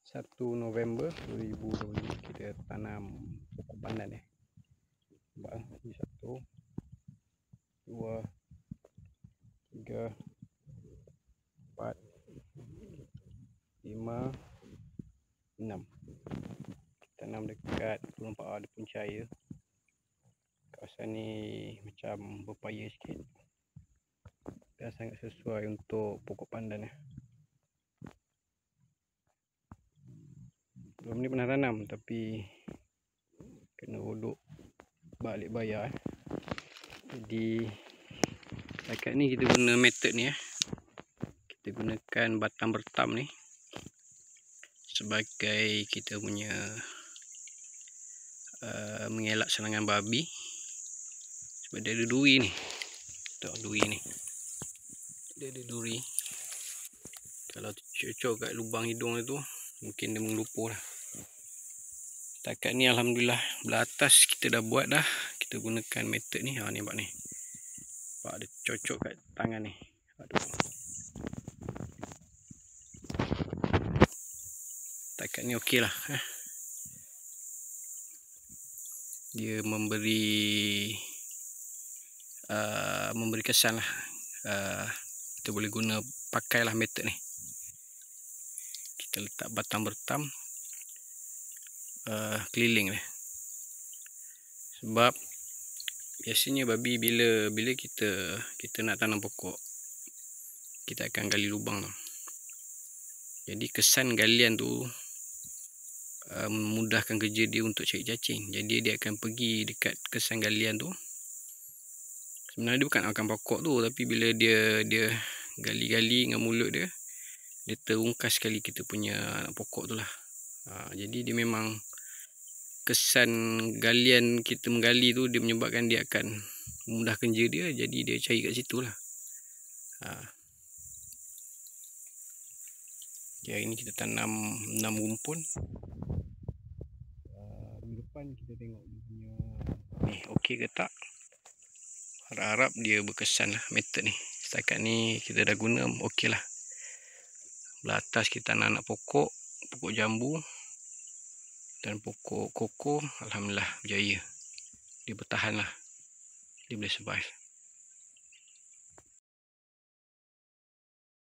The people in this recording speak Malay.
1 November 2020 kita tanam pokok pandan ni. Nampak ni 1, 2, 3, 4, 5, 6. Tanam dekat, nampak ada punca air. Kawasan ni macam berpaya sikit. Dah sangat sesuai untuk pokok pandan ni. Sebelum ni pernah tanam tapi kena hodok balik bayar. Jadi setakat ni kita guna metod ni Kita gunakan batang bertam ni sebagai kita punya mengelak serangan babi. Sebab dia ada duri ni. Tengok duri ni. Dia ada duri. Kalau cocok kat lubang hidung tu mungkin dia mengelupuh lah. Setakat ni alhamdulillah belah atas kita dah buat dah. Kita gunakan metod ni. Ni nampak ni. Nampak ada cocok kat tangan ni. Aduh. Setakat ni okey lah. Dia memberi kesan lah. Kita boleh guna pakailah metod ni. Kita letak batang bertam keliling ni. Sebab biasanya babi bila kita nak tanam pokok, kita akan gali lubang tu. Jadi kesan galian tu memudahkan kerja dia untuk cari cacing. Jadi dia akan pergi dekat kesan galian tu. Sebenarnya dia bukan makan pokok tu, tapi bila dia gali-gali dengan mulut dia terungkas sekali kita punya pokok tu lah. Jadi dia memang kesan galian kita menggali tu dia menyebabkan dia akan memudahkan kerja dia. Jadi dia cari kat situ lah. Hari ni kita tanam 6 rumpun. Minggu depan kita tengok dia punya ni okey ke tak. Harap-harap dia berkesan lah metod ni. Setakat ni kita dah guna okey lah. Belah atas kita tanam anak pokok jambu dan pokok koko. Alhamdulillah berjaya. Dia bertahan lah. Dia boleh survive.